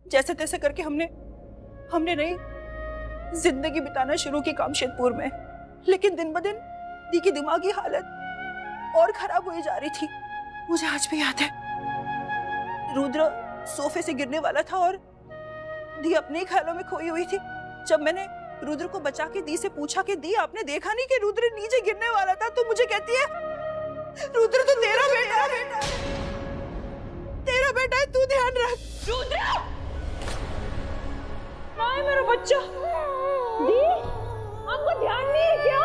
जैसे तैसे करके हमने नई जिंदगी बिताना शुरू की कामशेदपुर में। लेकिन दिन ब दिन दी की दिमागी हालत और खराब हुई जा रही थी। मुझे आज भी याद है, रुद्र सोफे से गिरने वाला था और दी अपने ही ख्यालों में खोई हुई थी। जब मैंने रुद्र को बचा के दी से पूछा कि दी आपने देखा नहीं कि रुद्र नीचे गिरने वाला था, तो मुझे कहती है रुद्र तो तेरा बेटा है, तेरा बेटा है, तू ध्यान रख। रुद्र कहाँ है मेरा बच्चा? दी आपको ध्यान नहीं है क्या?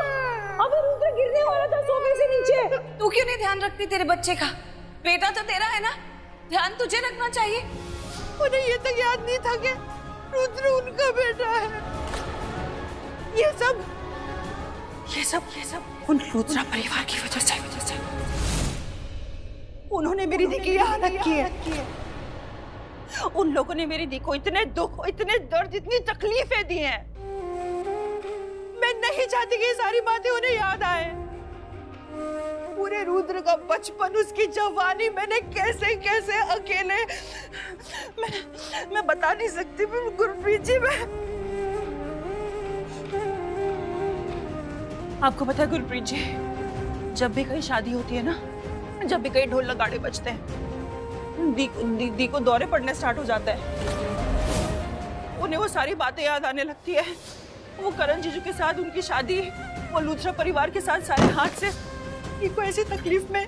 अभी रुद्र गिरने वाला था सोफे से नीचे। तू क्यों नहीं ध्यान रखती तेरे बच्चे का? बेटा तो तेरा है ना, ध्यान तुझे रखना चाहिए। उन्हें ये तक याद नहीं था कि रुद्र उनका बेटा है। ये सब उन लूथरा परिवार की वजह से उन्होंने मेरी दी की हालत की है। उन लोगों ने मेरी दी को इतने दुख, इतने दर्द, इतनी तकलीफें दी हैं। मैं नहीं चाहती कि ये सारी बातें उन्हें याद आए। पूरे रुद्र का बचपन, उसकी जवानी मैंने कैसे कैसे अकेले, मैं बता नहीं सकती। गुरप्रीत जी, मैं आपको पता है गुरप्रीत जी, जब भी कहीं शादी होती है ना, जब भी कहीं ढोल नगाड़े बजते हैं, दी को दौरे पड़ने स्टार्ट हो जाता है। उन्हें वो सारी बातें याद आने लगती है। वो करण जीजू के साथ उनकी शादी, वो लूथरा परिवार के साथ सारे हाथ से दी को ऐसी तकलीफ में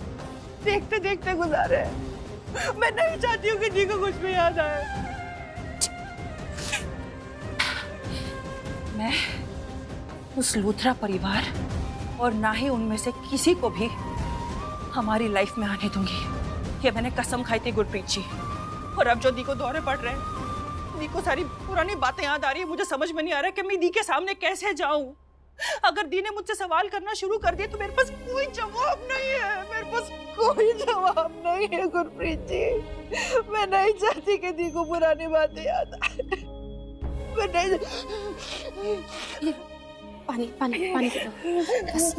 देखते देखते गुजारे हैं। मैं नहीं चाहती हूँ कि दी को कुछ भी याद आए। मैं उस लूथरा परिवार और ना ही उनमें से किसी को भी हमारी लाइफ में आने दूंगी। ये मैंने कसम खाई थी गुरप्रीत जी। और अब जो दी को दौरे पड़ रहे हैं, दी को सारी पुरानी बातें याद आ रही है। मुझे समझ में नहीं आ रहा कि मैं दी के सामने कैसे जाऊं। अगर दी ने मुझसे सवाल करना शुरू कर दिया तो मेरे पास कोई जवाब नहीं है। मेरे पास कोई जवाब नहीं है गुरप्रीत जी। मैं नहीं चाहती कि दी को पुरानी बातें याद आए। मैं नहीं। पानी बस।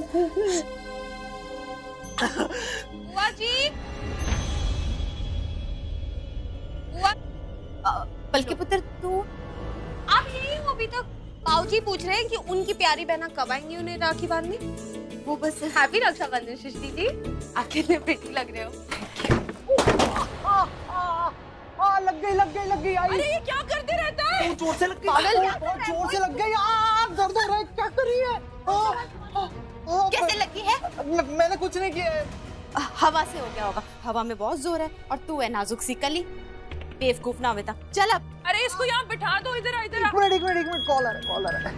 बुआ जी, बल्कि पुत्र तू आप यही हो अभी तक? बाबूजी पूछ रहे हैं कि उनकी प्यारी बहना कब आएंगी उन्हें राखी बांधने। वो बस हैप्पी रक्षाबंधन सृष्टि जी, अकेले बेटी लग रहे हो। लग गई। अरे ये क्या करते रहता है? जोर से लग गई, बहुत जोर से लग गई। दर्द हो रहा है, क्या कर रही है? कैसे लगी है? मैंने कुछ नहीं किया है। हवा से हो गया होगा। हवा में बहुत जोर है और तू है नाजुक सी कली। बेवकूफ ना बेटा, चल अब। अरे इसको यहाँ बिठा दो। इधर आ। एक मिनट कॉल आ रहा है।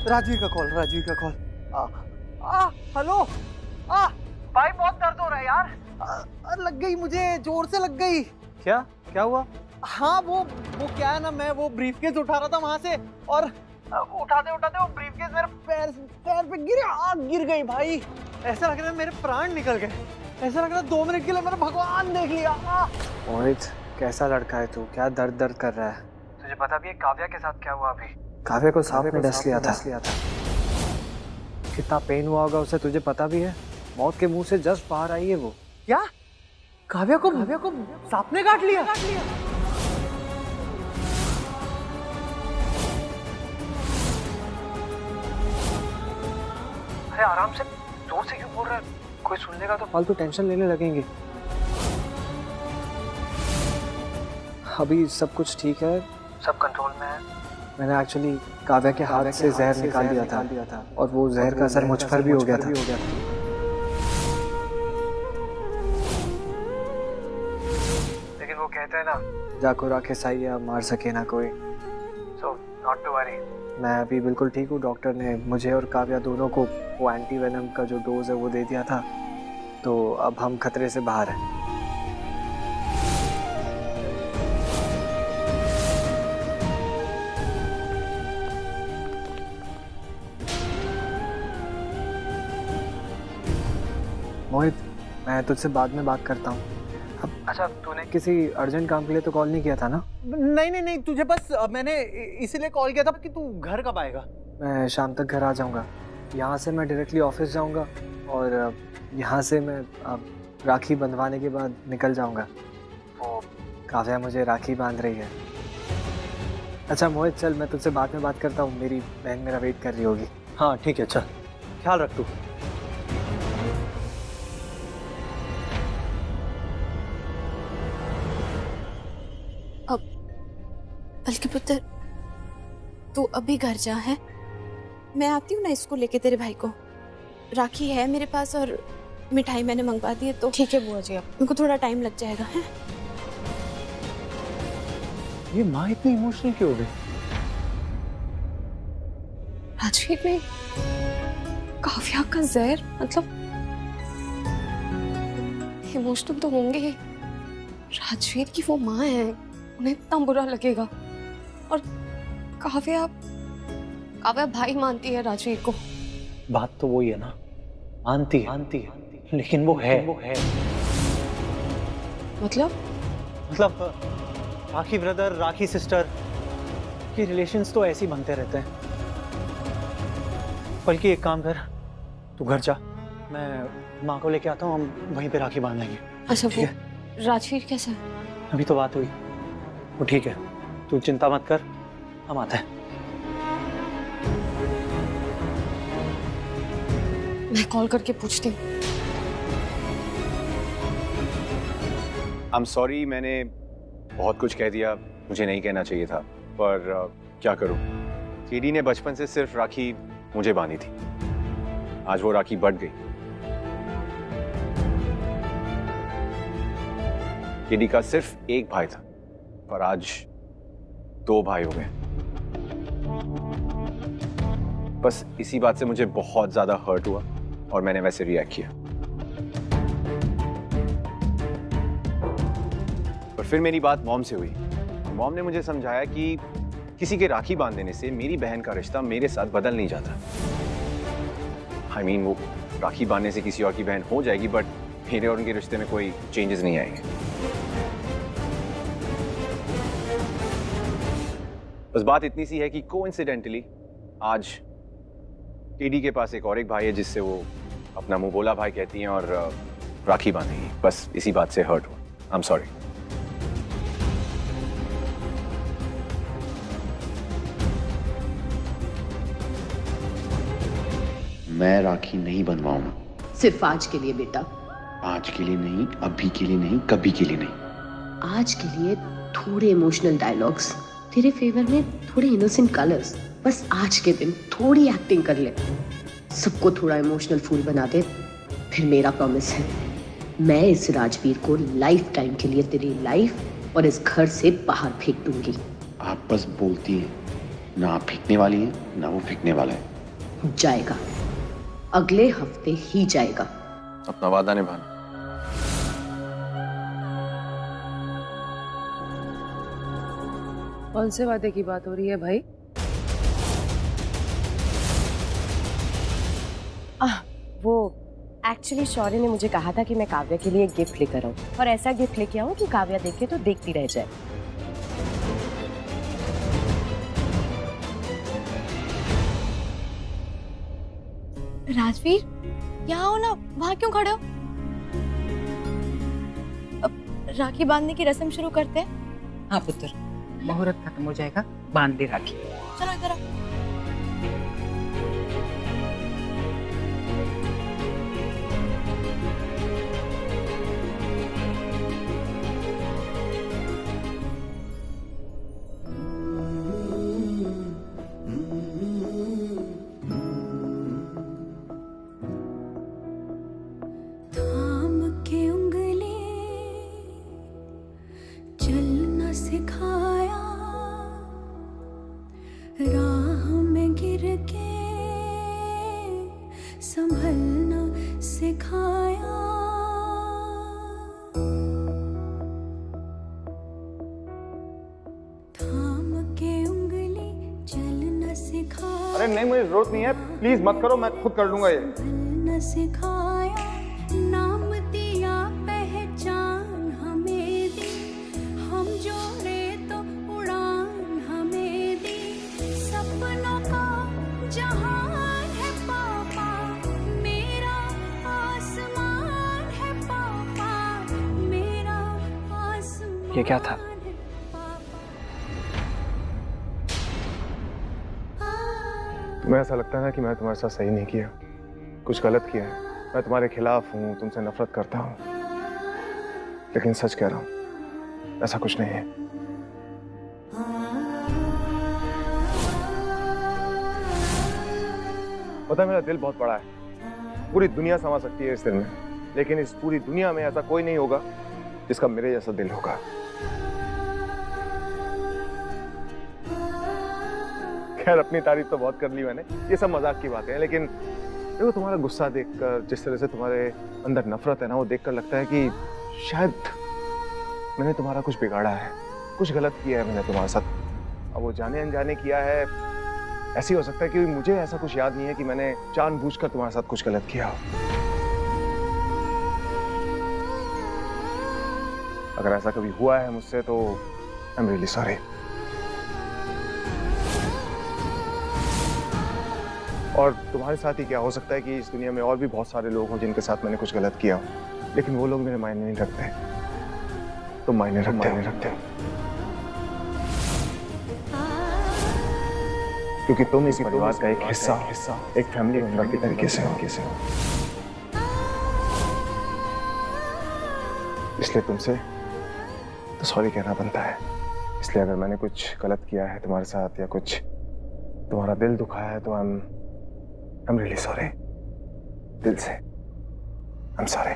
राजवीर का कॉल। हेलो। भाई बहुत दर्द हो रहा है यार। लग गई, मुझे जोर से लग गई। क्या हुआ? हाँ वो क्या है ना, मैं वो ब्रीफकेस उठा रहा था वहां से, और उठाते वो ब्रीफकेस मेरे पैर पे गिर गई भाई। ऐसा लग रहा है मेरे प्राण निकल गए। ऐसा लग रहा है 2 मिनट के लिए मैंने भगवान देख लिया। मोहित, कैसा लड़का है तू? क्या दर्द कर रहा है? तुझे पता भी है काव्या के साथ क्या हुआ अभी? काव्या को सांप ने डस लिया था। कितना पेन हुआ होगा उसे, तुझे पता भी है? मौत के मुंह से जस्ट बाहर आई है वो। क्या? काव्या को सांप ने काट लिया? अरे आराम से, जोर से क्यों बोल रहा है? कोई सुन लेगा तो फालतू टेंशन लेने लगेंगे। अभी सब कुछ ठीक है, सब कंट्रोल में है। मैंने एक्चुअली काव्या के हाथ से जहर निकाल दिया था और वो जहर का असर मुझ पर भी हो गया था। लेकिन वो कहते हैं ना, जाको राखे साइया मार सके ना कोई। सो नॉट टू वरी, मैं अभी बिल्कुल ठीक हूँ। डॉक्टर ने मुझे और काव्या दोनों को वो एंटी वेनम का जो डोज है वो दे दिया था, तो अब हम खतरे से बाहर हैं। मोहित, मैं तुझसे बाद में बात करता हूँ। अच्छा, तूने किसी अर्जेंट काम के लिए तो कॉल नहीं किया था ना? नहीं, तुझे बस मैंने इसीलिए कॉल किया था कि तू घर कब आएगा। मैं शाम तक घर आ जाऊँगा। यहाँ से मैं डायरेक्टली ऑफिस जाऊँगा और यहाँ से मैं राखी बंधवाने के बाद निकल जाऊँगा। वो काव्या मुझे राखी बांध रही है। अच्छा मोहित चल, मैं तुझसे बाद में बात करता हूँ, मेरी बहन मेरा वेट कर रही होगी। हाँ ठीक है, चल ख्याल रख तू। बल्कि पुत्र तू अभी घर जा है, मैं आती हूँ ना इसको लेके तेरे भाई को। राखी है मेरे पास और मिठाई मैंने मंगवा दी है, तो ठीक है बुआ जी, आप उनको थोड़ा टाइम लग जाएगा है। ये माँ इतनी इमोशनल क्यों हो गई? राजवीर में काव्या का जहर, मतलब इमोशनल तो होंगे ही। राजवीर की वो माँ है, उन्हें इतना बुरा लगेगा। और काव्या भाई मानती है राजवीर को। बात तो वही है ना, मानती है लेकिन वो है मतलब राखी ब्रदर, राखी सिस्टर के रिलेशंस तो ऐसे ही बनते रहते हैं। बल्कि एक काम कर, तू घर जा, मैं माँ को लेके आता हूँ, हम वहीं पे राखी बांध लेंगे। अच्छा वो राजवीर कैसा है? अभी तो बात हुई, वो ठीक है, तू चिंता मत कर, हम आते हैं। मैं कॉल करके पूछती हूँ। I'm sorry, मैंने बहुत कुछ कह दिया, मुझे नहीं कहना चाहिए था, पर क्या करूं? केडी ने बचपन से सिर्फ राखी मुझे बांधी थी, आज वो राखी बढ़ गई। केडी का सिर्फ एक भाई था, पर आज 2 भाई हो गए। बस इसी बात से मुझे बहुत ज्यादा हर्ट हुआ और मैंने वैसे रिएक्ट किया। पर फिर मेरी बात मॉम से हुई। मॉम ने मुझे समझाया कि किसी के राखी बांध देने से मेरी बहन का रिश्ता मेरे साथ बदल नहीं जाता। I mean, वो राखी बांधने से किसी और की बहन हो जाएगी, बट मेरे और उनके रिश्ते में कोई चेंजेस नहीं आएंगे। बस बात इतनी सी है कि कोइंसिडेंटली आज केडी के पास एक और एक भाई है जिससे वो अपना मुंह बोला भाई कहती हैं और राखी बांधेगी। बस इसी बात से हर्ट हुआ। I am sorry. मैं राखी नहीं बनवाऊंगा। सिर्फ आज के लिए बेटा। आज के लिए नहीं, अभी के लिए नहीं, कभी के लिए नहीं। आज के लिए थोड़े इमोशनल डायलॉग्स, तेरे फेवर में थोड़े इनोसेंट कलर्स। बस आज के दिन थोड़ी एक्टिंग कर ले, सबको थोड़ा इमोशनल फूल बना दे, फिर मेरा प्रॉमिस है, मैं इस राजवीर को लाइफ टाइम के लिए तेरी लाइफ और इस घर से बाहर फेंक दूंगी। आप बस बोलती हैं, ना आप फेंकने वाली हैं ना वो फेंकने वाला है। जाएगा, अगले हफ्ते ही जाएगा। अपना वादा निभाना। कौन से वादे की बात हो रही है भाई? वो एक्चुअली शौर्य ने मुझे कहा था कि मैं काव्या के लिए एक गिफ्ट लेकर आऊं, और ऐसा गिफ्ट लेके आऊं कि काव्या देखे तो देखती रह जाए। राजवीर, यहाँ आओ ना, वहाँ क्यों खड़े हो? अब राखी बांधने की रस्म शुरू करते हैं। हाँ पुत्र, मुहूर्त खत्म हो जाएगा, बांध दे राखी। चलो इधर आओ। सिखाया राह में गिर के संभलना सिखाया। थाम के उंगली चलना सिखाया। अरे नहीं, मुझे जरूरत नहीं है, प्लीज मत करो, मैं खुद कर लूंगा ये। संभलना सिखाया, नाम दिया पहचान हमें दी, हम जोड़े तो उड़ान हमें दी, सपनों का जहान है पापा, मेरा आसमान है पापा, मेरा आसमान। ये क्या था? तुम्हें ऐसा लगता है ना कि मैं तुम्हारे साथ सही नहीं किया, कुछ गलत किया है, मैं तुम्हारे खिलाफ हूँ, तुमसे नफरत करता हूँ, लेकिन सच कह रहा हूँ ऐसा कुछ नहीं है। पता है मेरा दिल बहुत बड़ा है, पूरी दुनिया समा सकती है इस दिल में, लेकिन इस पूरी दुनिया में ऐसा कोई नहीं होगा जिसका मेरे जैसा दिल होगा। खैर अपनी तारीफ तो बहुत कर ली मैंने, ये सब मजाक की बातें हैं, लेकिन देखो तुम्हारा गुस्सा देखकर, जिस तरह से तुम्हारे अंदर नफरत है ना, वो देखकर लगता है कि शायद मैंने तुम्हारा कुछ बिगाड़ा है, कुछ गलत किया है मैंने तुम्हारे साथ। अब वो जाने अनजाने किया है, ऐसे ही हो सकता है कि मुझे ऐसा कुछ याद नहीं है कि मैंने जानबूझकर तुम्हारे साथ कुछ गलत किया हो। अगर ऐसा कभी हुआ है मुझसे तो आई एम रियली सॉरी। और तुम्हारे साथ ही क्या हो सकता है कि इस दुनिया में और भी बहुत सारे लोग हों जिनके साथ मैंने कुछ गलत किया हो, लेकिन वो लोग मेरे मायने नहीं रखते, तुम मायने रखते हो, क्योंकि तुम इस परिवार का एक हिस्सा, एक फैमिली मेंबर की तरीके से हो। इसलिए तुमसे तो सॉरी कहना बनता है। इसलिए अगर मैंने कुछ गलत किया है तुम्हारे साथ या कुछ तुम्हारा दिल दुखाया है तो आई एम रियली सॉरी, दिल से I am sorry.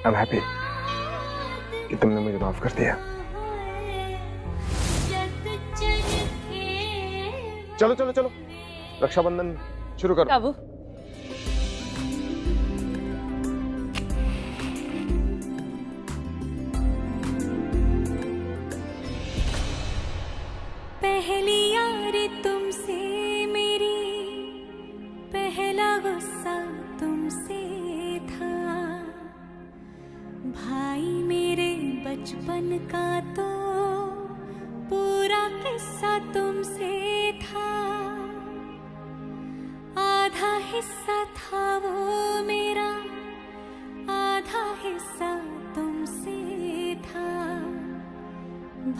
I'm happy कि तुमने मुझे माफ कर दिया। चलो चलो चलो, रक्षाबंधन शुरू करो। बाबू पहली यारी तुमसे मेरी, पहला गुस्सा तुमसे था, भाई मेरे बचपन का तो पूरा किस्सा तुमसे था, आधा हिस्सा था वो मेरा, आधा हिस्सा तुमसे था,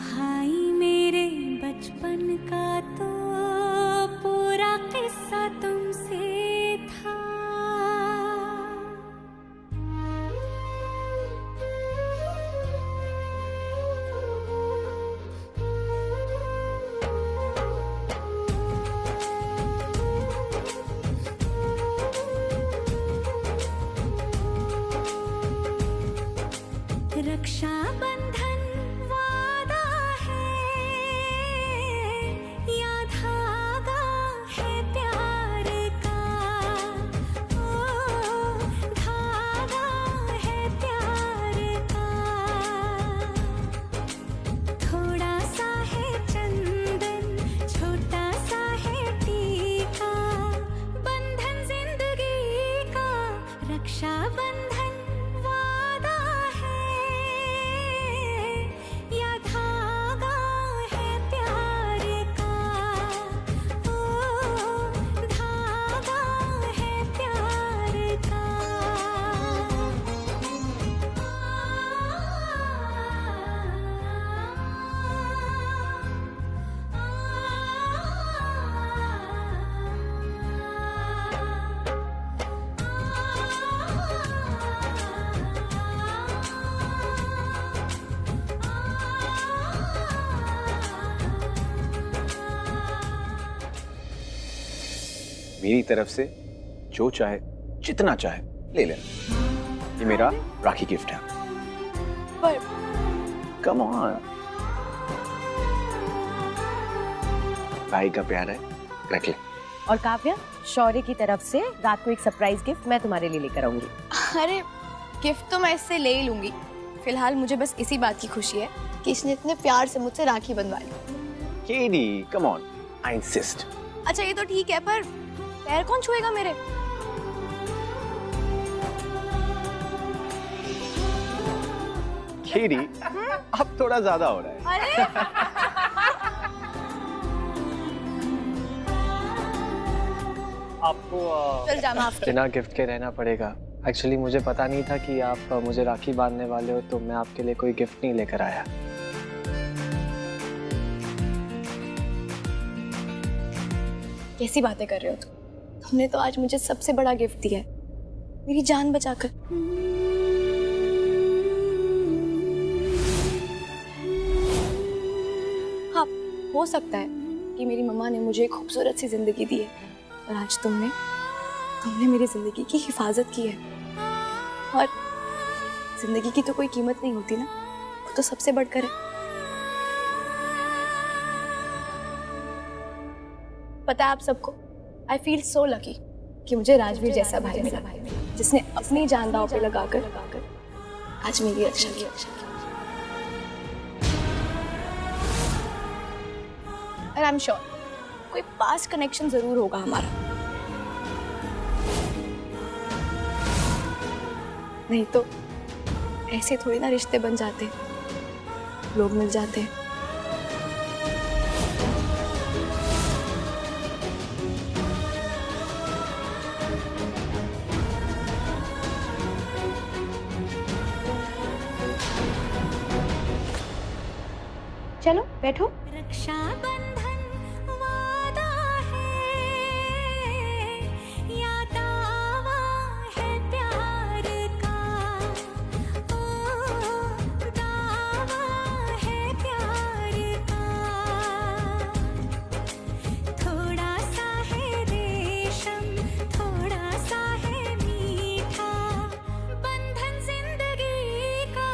भाई मेरे बचपन का तो पूरा किस्सा तुमसे था। रक्षाबंधन वादा है या धागा है प्यार का, ओ धागा है प्यार का, थोड़ा सा है चंदन, छोटा सा है टीका, बंधन जिंदगी का रक्षाबंधन मेरी तरफ से जो चाहे जितना चाहे ले लेना, ये मेरा राखी गिफ्ट है। पर कम ऑन, भाई का प्यार है, रख ले। और काव्या, शौर्य की तरफ से रात को एक सरप्राइज गिफ्ट मैं तुम्हारे लिए लेकर आऊंगी। अरे गिफ्ट तो मैं इससे ले ही लूंगी, फिलहाल मुझे बस इसी बात की खुशी है कि इसने इतने प्यार से मुझसे राखी बंधवा ली। KD, come on, I insist. अच्छा ये तो ठीक है, पर पैर कौन छुएगा मेरे? केडी, अब थोड़ा ज्यादा हो रहा है। अरे आपको चल जा, माफ कर। बिना गिफ्ट के रहना पड़ेगा। एक्चुअली मुझे पता नहीं था कि आप मुझे राखी बांधने वाले हो, तो मैं आपके लिए कोई गिफ्ट नहीं लेकर आया। कैसी बातें कर रहे हो तुम? तुमने तो आज मुझे सबसे बड़ा गिफ्ट दिया है, मेरी जान बचाकर। हाँ, हो सकता है कि मेरी मम्मा ने मुझे एक खूबसूरत सी जिंदगी दी है, और आज तुमने मेरी जिंदगी की हिफाजत की है। और जिंदगी की तो कोई कीमत नहीं होती ना, वो तो सबसे बढ़कर है। पता है आप सबको, आई फील सो लकी कि मुझे राजवीर जैसा भाई मिला, जिसने अपनी जान दांव पे लगाकर आज मेरी रक्षा की। और आई एम श्योर कोई पास कनेक्शन जरूर होगा हमारा, नहीं तो ऐसे थोड़ी ना रिश्ते बन जाते, लोग मिल जाते हैं। चलो बैठो। रक्षाबंधन वादा है या दावा है प्यार का, ओ दावा है प्यार का। थोड़ा सा है रेशम, थोड़ा सा है मीठा, बंधन जिंदगी का।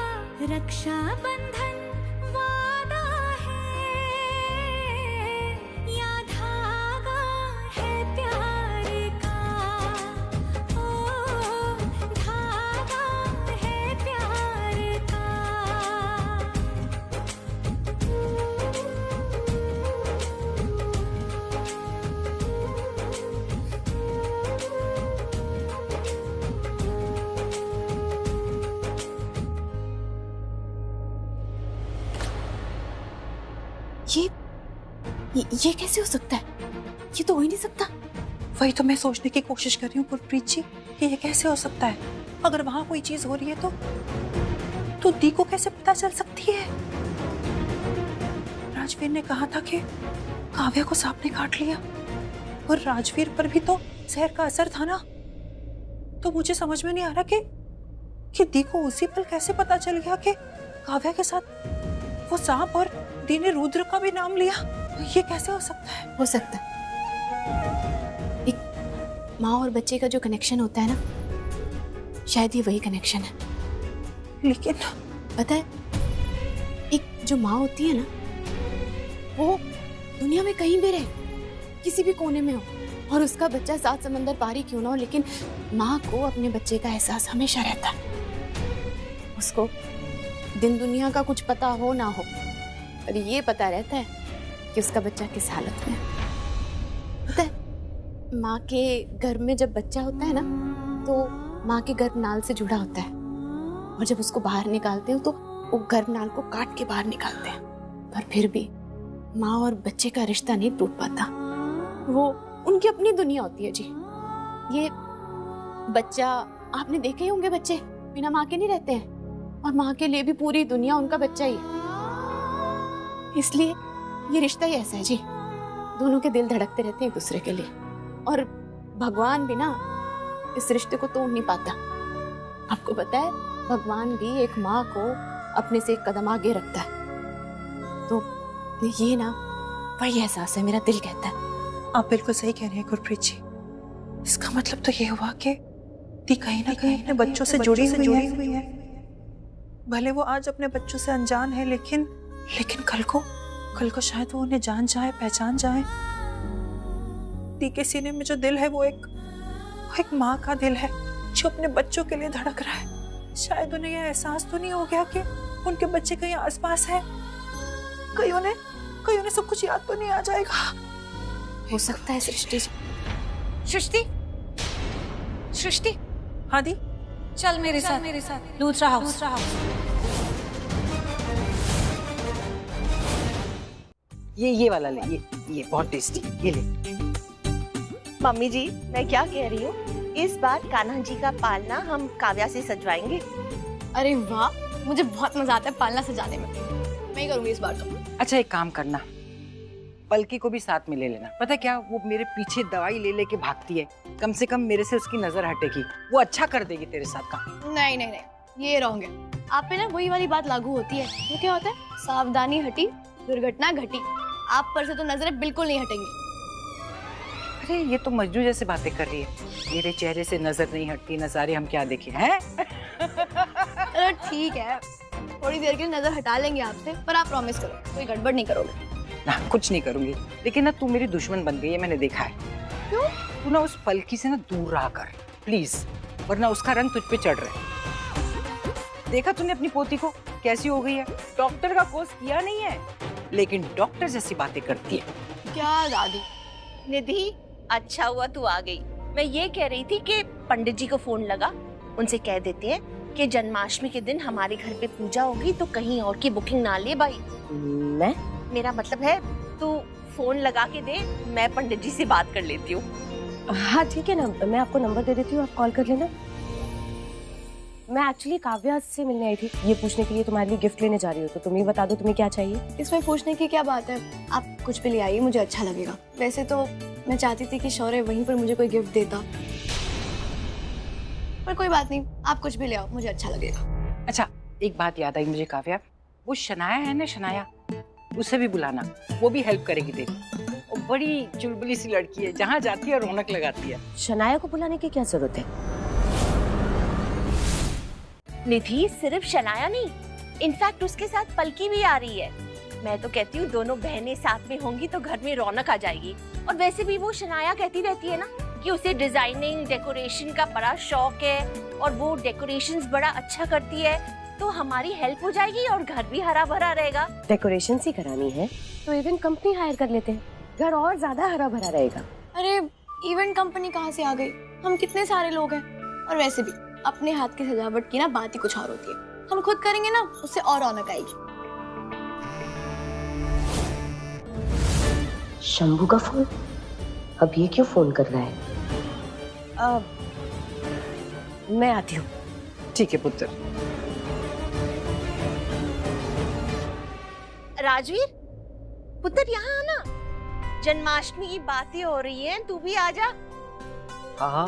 रक्षाबंधन ये कैसे हो सकता है? ये तो हो ही नहीं सकता। वही तो मैं सोचने की कोशिश कर रही हूँ गुरप्रीत जी कि ये कैसे हो सकता है। अगर वहां कोई चीज हो रही है तो दी को कैसे पता चल सकती है? राजवीर ने कहा था कि काव्या को सांप ने काट लिया, और राजवीर पर भी तो जहर का असर था ना। तो मुझे समझ में नहीं आ रहा कि दी को उसी पल कैसे पता चल गया कि काव्या के साथ वो सांप, और दी ने रुद्र का भी नाम लिया। ये कैसे हो सकता है? हो सकता है एक माँ और बच्चे का जो कनेक्शन होता है ना, शायद ये वही कनेक्शन है। लेकिन पता है, एक जो माँ होती है ना, वो दुनिया में कहीं भी रहे, किसी भी कोने में हो, और उसका बच्चा 7 समंदर पार ही क्यों ना हो, लेकिन माँ को अपने बच्चे का एहसास हमेशा रहता है। उसको दिन दुनिया का कुछ पता हो ना हो, पर ये पता रहता है कि उसका बच्चा किस हालत में है। पता है, माँ के गर्भ में जब बच्चा होता है ना, तो माँ के गर्भनाल से जुड़ा होता है, और जब उसको बाहर निकालते हो तो वो गर्भनाल को काट के बाहर निकालते हैं। पर फिर भी माँ और बच्चे का रिश्ता नहीं टूट पाता, वो उनकी अपनी दुनिया होती है जी। ये बच्चा, आपने देखे ही होंगे, बच्चे बिना माँ के नहीं रहते हैं, और माँ के लिए भी पूरी दुनिया उनका बच्चा ही है। इसलिए ये रिश्ता ही ऐसा है जी, दोनों के दिल धड़कते रहते हैं एक दूसरे के लिए, और भगवान भी ना इस रिश्ते को तोड़ नहीं पाता। आपको पता है, भगवान भी एक माँ को अपने से एक कदम आगे रखता है। तो ये ना वही एहसास है, मेरा दिल कहता है। आप बिल्कुल सही कह रहे हैं गुरप्रीत जी। इसका मतलब तो ये हुआ कि दी कहीं ना कहीं अपने बच्चों से जुड़ी हुई है। भले वो आज अपने बच्चों से अनजान है, लेकिन कल को कल को शायद वो उन्हें जान जाए, पहचान जाए। दी के सीने में जो दिल है वो एक माँ का दिल है जो अपने बच्चों के लिए धड़क रहा है। शायद उन्हें यह एहसास तो नहीं हो गया कि उनके बच्चे कहीं आसपास है। कहीं उन्हें सब कुछ याद तो नहीं आ जाएगा। हो सकता है सृष्टि। सृष्टि, हाँ दी, चल मेरे साथ लूथरा हाउस। ये वाला ले, ये बहुत टेस्टी, ये ले। मम्मी जी, मैं क्या कह रही हूँ, इस बार कान्हा जी का पालना हम काव्या से सजवाएंगे। अरे वाह, मुझे बहुत मजा आता है पालना सजाने में। मैं ही करूंगी इस बार तो। अच्छा एक काम करना, पलकी को भी साथ में ले लेना। पता है क्या, वो मेरे पीछे दवाई ले लेके भागती है, कम से कम मेरे से उसकी नजर हटेगी, वो अच्छा कर देगी तेरे साथ काम। नहीं, ये रॉन्ग है। आप पे ना वही वाली बात लागू होती है। वो क्या होता है, सावधानी हटी दुर्घटना घटी। आप पर से तो नजरें बिल्कुल नहीं हटेंगी। अरे ये तो मजनू जैसे बातें कर रही है। मेरे चेहरे से नजर नहीं हटती, नजारे हम क्या देखें हैं? अरे ठीक है, थोड़ी देर के लिए नजर हटा लेंगे आपसे, पर आप प्रॉमिस करो कोई गड़बड़ नहीं करोगे। ना कुछ नहीं करूंगी, लेकिन ना तू मेरी दुश्मन बन गई है, मैंने देखा है। क्यों? तू ना उस पलकी से ना दूर रहा कर प्लीज, वरना उसका रंग तुझ पे चढ़ रहा है। देखा तूने अपनी पोती को कैसी हो गई है? डॉक्टर का कोर्स किया नहीं है, लेकिन डॉक्टर जैसी बातें करती है। क्या दादी? निधि, अच्छा हुआ तू आ गई। मैं ये कह रही थी कि पंडित जी को फोन लगा, उनसे कह देते हैं कि जन्माष्टमी के दिन हमारे घर पे पूजा होगी, तो कहीं और की बुकिंग ना ले भाई। मेरा मतलब है तू फोन लगा के दे, मैं पंडित जी से बात कर लेती हूँ। हाँ ठीक है ना, मैं आपको नंबर दे देती हूँ, आप कॉल कर लेना। मैं एक्चुअली काव्या से मिलने आई थी, ये पूछने के लिए तुम्हारे लिए गिफ्ट लेने जा रही हूँ, तो तुम ही बता दो तुम्हें क्या चाहिए। इसमें पूछने की क्या बात है, आप कुछ भी ले आइए, मुझे अच्छा लगेगा। वैसे तो मैं चाहती थी कि शौर्य वहीं पर मुझे कोई गिफ्ट देता, पर कोई बात नहीं, आप कुछ भी ले आओ, मुझे अच्छा लगेगा। अच्छा एक बात याद आई मुझे काव्या, वो शनाया है ना, शनाया, उसे भी बुलाना, वो भी हेल्प करेगी तेरी। वो बड़ी चुलबुली सी लड़की है, जहाँ जाती है रौनक लगाती है। शनाया को बुलाने की क्या जरूरत है? निधि, सिर्फ शनाया नहीं, इनफैक्ट उसके साथ पलकी भी आ रही है। मैं तो कहती हूँ दोनों बहनें साथ में होंगी तो घर में रौनक आ जाएगी। और वैसे भी वो शनाया कहती रहती है ना कि उसे डिजाइनिंग डेकोरेशन का बड़ा शौक है और वो डेकोरेशंस बड़ा अच्छा करती है, तो हमारी हेल्प हो जाएगी और घर भी हरा भरा रहेगा। डेकोरेशन ही करानी है तो इवेंट कंपनी हायर कर लेते हैं, घर और ज्यादा हरा भरा रहेगा। अरे इवेंट कंपनी कहाँ से आ गई, हम कितने सारे लोग हैं। और वैसे भी अपने हाथ की सजावट की ना बात ही कुछ और होती है, हम खुद करेंगे ना, उससे और रौनक आएगी। शंभू का फोन, अब ये क्यों फोन कर रहा है? मैं आती हूँ। ठीक है पुत्र। राजवीर, पुत्र यहाँ आना, जन्माष्टमी की बातें हो रही हैं, तू भी आ जा। हाँ,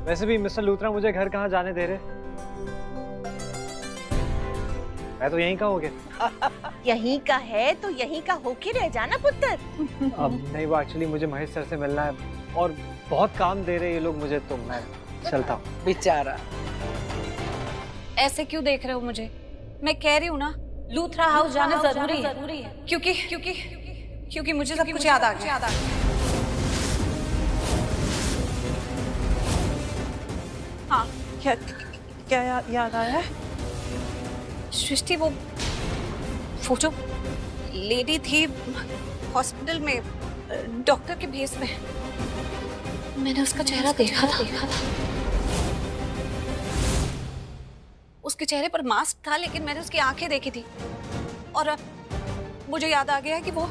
वैसे भी मिस्टर लूथरा मुझे घर कहाँ जाने दे रहे? मैं तो यहीं का हो गया। यहीं का है तो यहीं का होके रह जाना पुत्र। अब नहीं, वो एक्चुअली मुझे महेश सर से मिलना है और बहुत काम दे रहे ये लोग मुझे, तो मैं चलता हूँ। बेचारा। ऐसे क्यों देख रहे हो मुझे? मैं कह रही हूँ ना, लूथरा हाउस जाना जरूरी है, क्योंकि मुझे सब कुछ याद आ गया। हाँ, क्या याद आया है? सृष्टि, वो जो लेडी थी हॉस्पिटल में डॉक्टर के भेस में, मैंने उसका चेहरा देखा था। उसके चेहरे पर मास्क था, लेकिन मैंने उसकी आंखें देखी थी और अब मुझे याद आ गया कि वो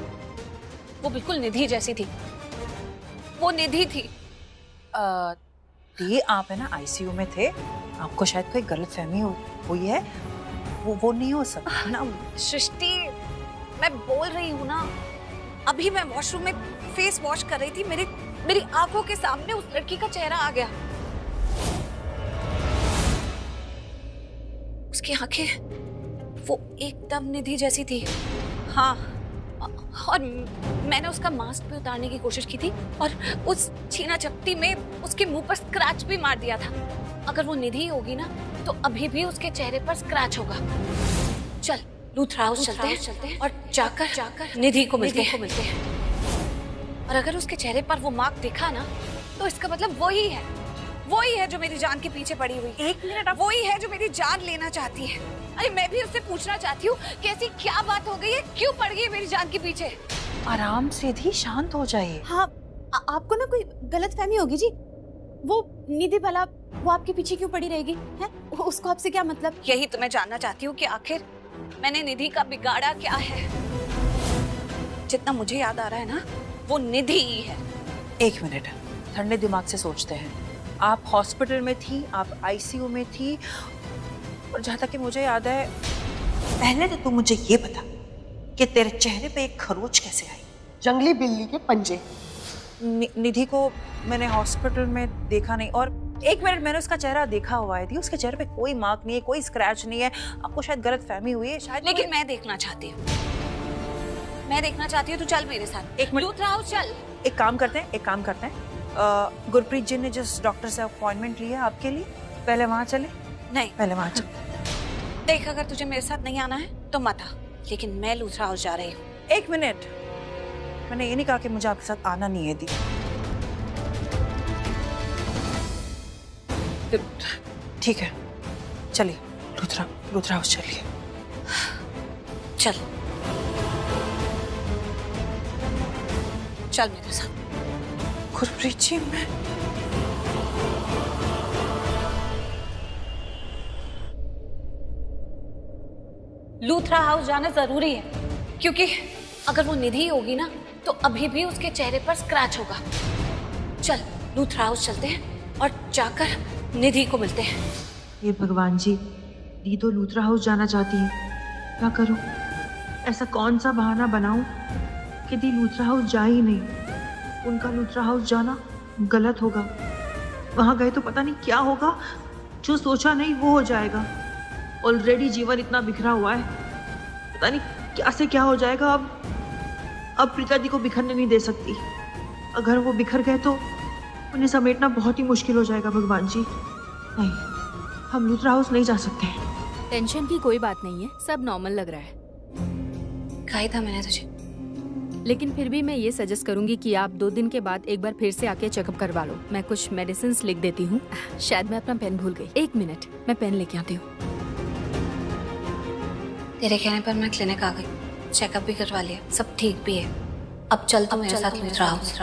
बिल्कुल निधि जैसी थी। वो निधि थी। दी, आप है ना आईसीयू में थे, आपको शायद कोई गलतफहमी हुई है, वो नहीं हो सकता ना। सृष्टि, मैं बोल रही हूँ ना, अभी मैं वॉशरूम में फेस वॉश कर रही थी, मेरी आंखों के सामने उस लड़की का चेहरा आ गया। उसकी आंखें वो एकदम निधि जैसी थी। हाँ, और मैंने उसका मास्क भी उतारने की कोशिश की थी और उस छीना झपटी में उसके मुंह पर स्क्रैच भी मार दिया था। अगर वो निधि होगी ना तो अभी भी उसके चेहरे पर स्क्रैच होगा। चल लूथरा हाउस चलते हैं और जाकर निधि को मिलते हैं। और अगर उसके चेहरे पर वो मार्क दिखा ना, तो इसका मतलब वही है जो मेरी जान के पीछे पड़ी हुई। एक मिनट, वही है जो मेरी जान लेना चाहती है। अरे मैं भी उससे पूछना चाहती हूँ कि ऐसी क्या बात हो गई है, क्यों पड़ गई है मेरी जान के पीछे। आराम से धी, शांत हो जाइए। हाँ, आपको ना कोई गलतफहमी होगी जी। वो निधि भला वो आपके पीछे क्यों पड़ी रहेगी है? उसको आपसे क्या मतलब? यही तो मैं जानना चाहती हूँ कि आखिर मैंने निधि का बिगाड़ा क्या है। जितना मुझे याद आ रहा है ना, वो निधि ही है। एक मिनट, ठंडे दिमाग से सोचते हैं। आप हॉस्पिटल में थी, आप आईसीयू में थी, और जहाँ तक कि मुझे याद है, पहले तो तू मुझे ये बता कि तेरे चेहरे पे एक खरोच कैसे आई? जंगली बिल्ली के पंजे। निधि को मैंने हॉस्पिटल में देखा नहीं। और एक मिनट, मैंने उसका चेहरा देखा हुआ है। उसके चेहरे पे कोई मार्क नहीं है, कोई स्क्रैच नहीं है। आपको शायद गलतफहमी हुई है शायद। लेकिन मैं देखना चाहती हूँ, तू चल मेरे साथ। एक मिनट, लूथरा हाउस चल। एक काम करते हैं, गुरप्रीत जी ने जिस डॉक्टर से अपॉइंटमेंट लिया आपके लिए, पहले वहाँ चले। नहीं, पहले वहाँ चले। देख, अगर तुझे मेरे साथ नहीं आना है तो मत आ, लेकिन मैं लूथरा हाउस जा रही हूँ। एक मिनट, मैंने ये नहीं कहा कि मुझे आपके साथ आना नहीं है दी। ठीक है, चलिए लूथरा हाउस चलिए। चल मेरे साथ। गुरप्रीत जी, मैं लूथरा हाउस जाना जरूरी है, क्योंकि अगर वो निधि होगी ना, तो अभी भी उसके चेहरे पर स्क्रैच होगा। चल लूथरा हाउस चलते हैं और जाकर निधि को मिलते हैं। ये भगवान जी, दी तो लूथरा हाउस जाना चाहती है, क्या करूं? ऐसा कौन सा बहाना बनाऊं कि दी लूथरा हाउस जा ही नहीं। उनका लूथरा हाउस जाना गलत होगा। वहां गए तो पता नहीं क्या होगा, जो सोचा नहीं वो हो जाएगा। ऑलरेडी जीवन इतना बिखरा हुआ है, पता नहीं क्या से क्या हो जाएगा। अब प्रीता दी को बिखरने नहीं दे सकती। अगर वो बिखर गए तो उन्हें समेटना बहुत ही मुश्किल हो जाएगा। भगवान जी, नहीं, हम लूथरा हाउस नहीं जा सकते। टेंशन की कोई बात नहीं है, सब नॉर्मल लग रहा है। कहा ही था मैंने तुझे। लेकिन फिर भी मैं ये सजेस्ट करूंगी कि आप 2 दिन के बाद एक बार फिर से आके चेकअप करवा लो। मैं कुछ मेडिसिन लिख देती हूँ। शायद मैं अपना पेन भूल गई। 1 मिनट, मैं पेन लेके आती हूँ। तेरे कहने पर मैं क्लिनिक आ गई, चेकअप भी करवा लिया, सब ठीक भी है। अब चल तो मेरे साथ लूथरा हाउस।